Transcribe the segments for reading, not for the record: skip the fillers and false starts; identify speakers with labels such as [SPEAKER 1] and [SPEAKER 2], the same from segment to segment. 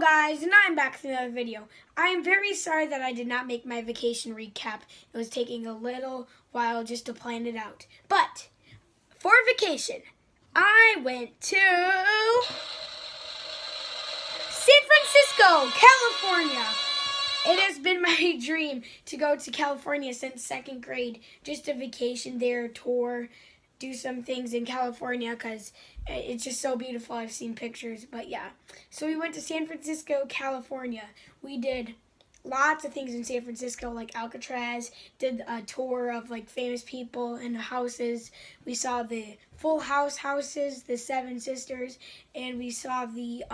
[SPEAKER 1] Guys, and I'm back with another video. I am very sorry that I did not make my vacation recap. It was taking a little while just to plan it out. But for vacation, I went to San Francisco, California. It has been my dream to go to California since second grade. Just a vacation there, tour, do some things in California because it's just so beautiful. I've seen pictures, but yeah. So we went to San Francisco, California. We did lots of things in San Francisco, like Alcatraz, did a tour of like famous people and houses. We saw the Full House houses, the Seven Sisters, and we saw the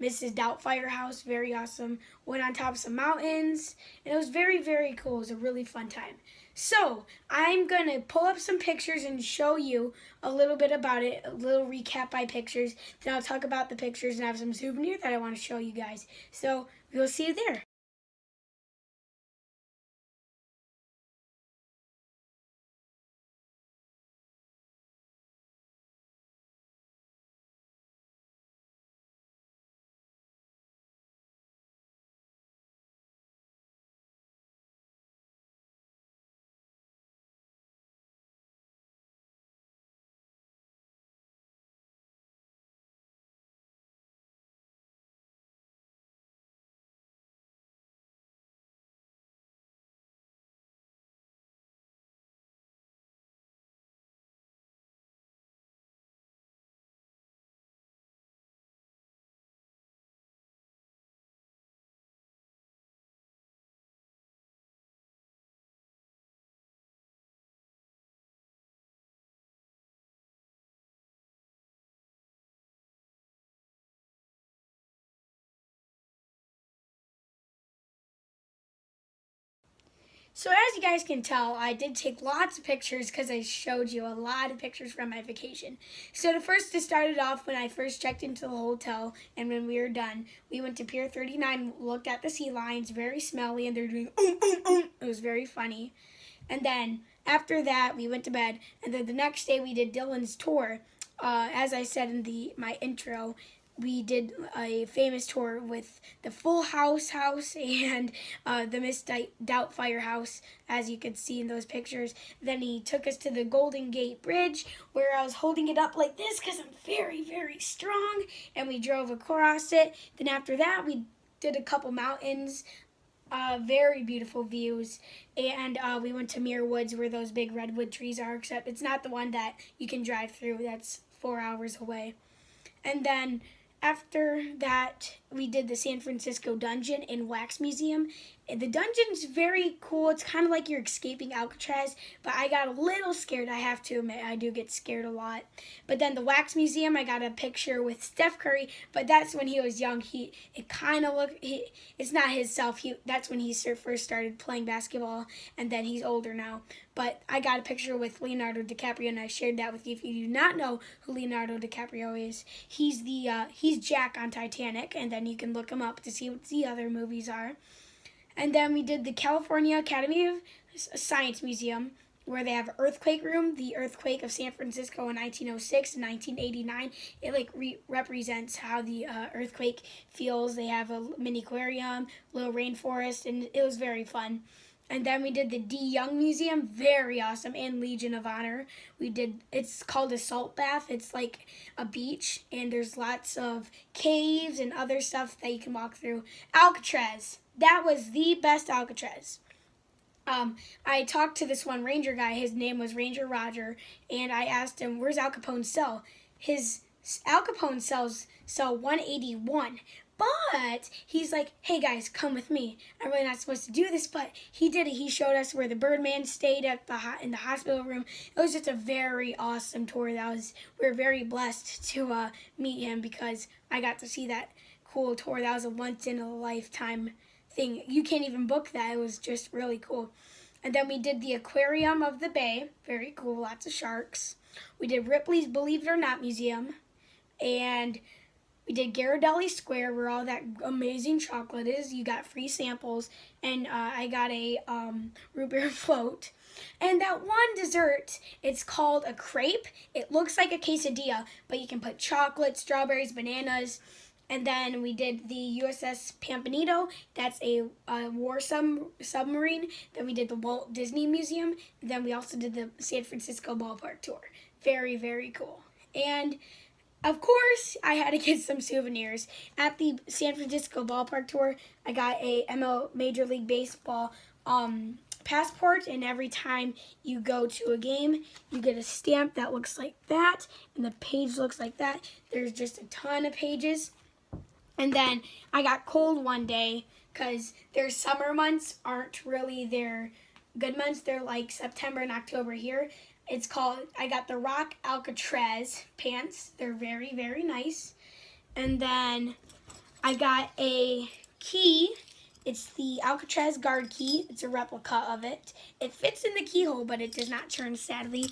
[SPEAKER 1] Mrs. Doubtfire house, very awesome. Went on top of some mountains, and it was very, very cool. It was a really fun time. So, I'm going to pull up some pictures and show you a little bit about it, a little recap by pictures. Then I'll talk about the pictures and have some souvenirs that I want to show you guys. So, we'll see you there. So as you guys can tell, I did take lots of pictures because I showed you a lot of pictures from my vacation. So to start it off, when I first checked into the hotel and when we were done, we went to Pier 39, looked at the sea lions, very smelly, and they're doing It was very funny. And then after that, we went to bed, and then the next day we did Dylan's tour. As I said in my intro, we did a famous tour with the Full House and the Miss Doubtfire house, as you could see in those pictures. Then he took us to the Golden Gate Bridge, where I was holding it up like this because I'm very, very strong, and we drove across it. Then after that, we did a couple mountains, very beautiful views, and we went to Muir Woods, where those big redwood trees are, except it's not the one that you can drive through. That's 4 hours away. And then after that, we did the San Francisco Dungeon and Wax Museum. The dungeon's very cool. It's kind of like you're escaping Alcatraz, but I got a little scared. I have to admit, I do get scared a lot. But then the Wax Museum, I got a picture with Steph Curry, but that's when he was young. It's not his self. That's when he first started playing basketball, and then he's older now. But I got a picture with Leonardo DiCaprio, and I shared that with you. If you do not know who Leonardo DiCaprio is, he's Jack on Titanic, and then you can look him up to see what the other movies are. And then we did the California Academy of Science Museum, where they have Earthquake Room, the earthquake of San Francisco in 1906 and 1989. It represents how the earthquake feels. They have a mini aquarium, little rainforest, and it was very fun. And then we did the D. Young Museum, very awesome, and Legion of Honor. It's called a salt bath. It's like a beach, and there's lots of caves and other stuff that you can walk through. Alcatraz, that was the best Alcatraz. I talked to this one ranger guy. His name was Ranger Roger, and I asked him, where's Al Capone's cell? His Al Capone cell 181. But he's like, hey guys, come with me. I'm really not supposed to do this, but he did it. He showed us where the Birdman stayed in the hospital room. It was just a very awesome tour. We were very blessed to meet him because I got to see that cool tour. That was a once in a lifetime thing. You can't even book that. It was just really cool. And then we did the Aquarium of the Bay. Very cool. Lots of sharks. We did Ripley's Believe It or Not Museum. And we did Ghirardelli Square, where all that amazing chocolate is. You got free samples, and I got a root beer float. And that one dessert, it's called a crepe. It looks like a quesadilla, but you can put chocolate, strawberries, bananas, And then we did the USS Pampanito. That's a war submarine. Then we did the Walt Disney Museum. And then we also did the San Francisco Ballpark tour. Very, very cool. And of course, I had to get some souvenirs. At the San Francisco Ballpark tour, I got a Major League Baseball passport, and every time you go to a game, you get a stamp that looks like that, and the page looks like that. There's just a ton of pages. And then I got cold one day because their summer months aren't really their good months. They're like September and October here. I got the Rock Alcatraz pants. They're very, very nice. And then I got a key. It's the Alcatraz guard key. It's a replica of it. It fits in the keyhole, but it does not turn, sadly.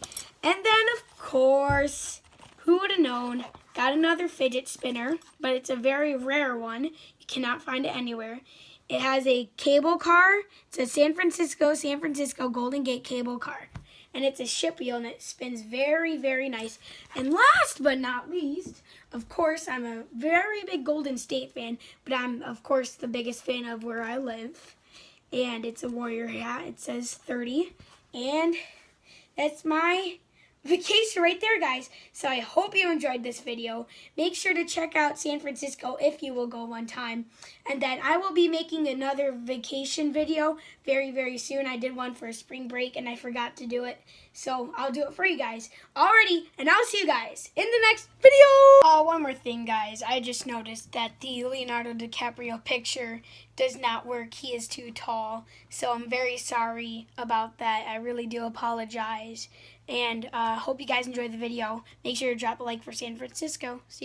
[SPEAKER 1] And then, of course, who would have known? Got another fidget spinner, but it's a very rare one. You cannot find it anywhere. It has a cable car. It's a San Francisco Golden Gate cable car. And it's a ship wheel, and it spins very, very nice. And last but not least, of course, I'm a very big Golden State fan, but I'm, of course, the biggest fan of where I live. And it's a Warrior hat. It says 30. And that's my vacation right there, guys. So I hope you enjoyed this video. Make sure to check out San Francisco if you will go one time. And then I will be making another vacation video very, very soon. I did one for a spring break and I forgot to do it. So I'll do it for you guys. Alrighty, and I'll see you guys in the next video. Oh, one more thing, guys. I just noticed that the Leonardo DiCaprio picture does not work. He is too tall. So I'm very sorry about that. I really do apologize. And hope you guys enjoyed the video. Make sure to drop a like for San Francisco. See you.